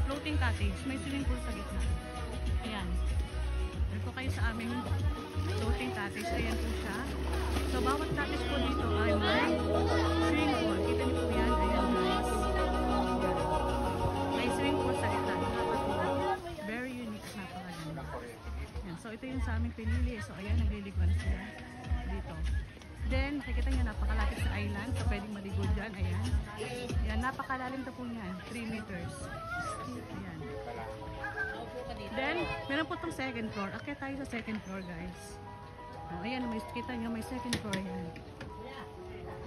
floating cottage. May swimming pool sa gitna. Ayan. Dito po kayo sa aming floating cottage. Ayan po siya. So, bawat cottage po dito ay may swimming pool. Kita niyo po yan. Ayan guys. May swimming pool sa gitna. Very unique. Napakaganda. Ayan. So, ito yung sa aming pinili. So, ayan. Nagliliguan sila dito. Then, makikita nyo napakalapit sa island. So, pwedeng maligo dyan. Ayan. Ayan. Napakalalim to po niyan. 3 meters. Ayan. Then, meron po itong second floor. Akyat tayo sa second floor, guys. Oh, ayan, may, kita nyo, may second floor yan.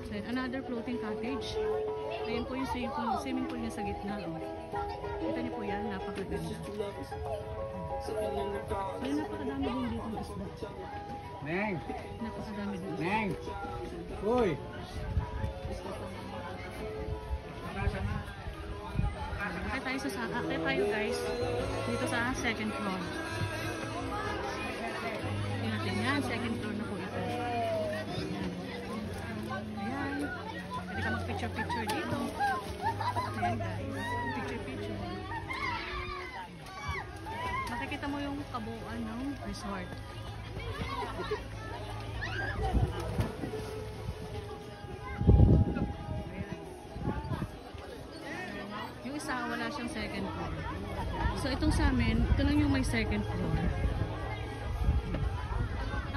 Then, another floating cottage. Ayan po yung swimming pool niya sa gitna. Oh. Kita nyo po yan, napakaganda. Ay, napakadami din dito ng isda. Neng! Napakadami din. Neng! Uy! Akit tayo guys dito sa second floor. Tingnan natin yan, second floor na po ito. Ayan. Pwede ka mag-picture dito. Ayan guys, picture. Makikita mo yung kabuuan ng resort. Yung isa wala siyang second floor. So itong sa amin, ito lang yung may second floor.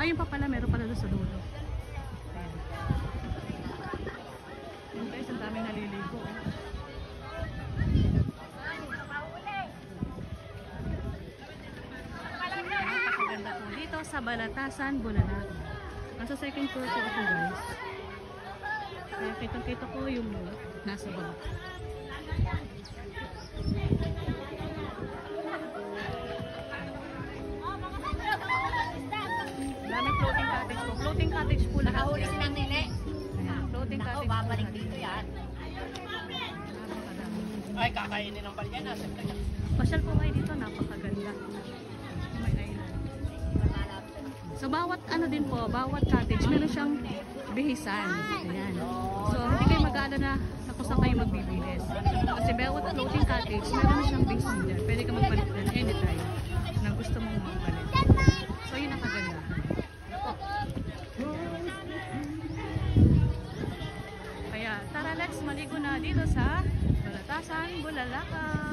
Yung pa pala, meron pala doon sa dulo. Yung guys, ang daming naliligo. Napakaganda po dito sa Balatasan, Bulacan. Nasa second floor po ako guys. Kaya kitang-kita ko yung nasa baba. Daming floating cottage po. Floating cottage po lahat. Nakahuli silang nene. Ayan, floating Ako, cottage. babalik dito yan. Napakadami. Ay, kakainin ng balyan. Pasyal po kayo dito, napakaganda. May island. So bawat ano din po, bawat cottage meron siyang bihisan. Ayan. So hindi kayo mag-aalala na kung saan kayo magbibihis. Kasi bawat floating cottage meron siyang bihisan dyan. Pwede ka magbalik dyan anytime na gusto mong magbalik. So yun ang kaganda. Kaya tara, let's maligo na dito sa Balatasan, Bulacan.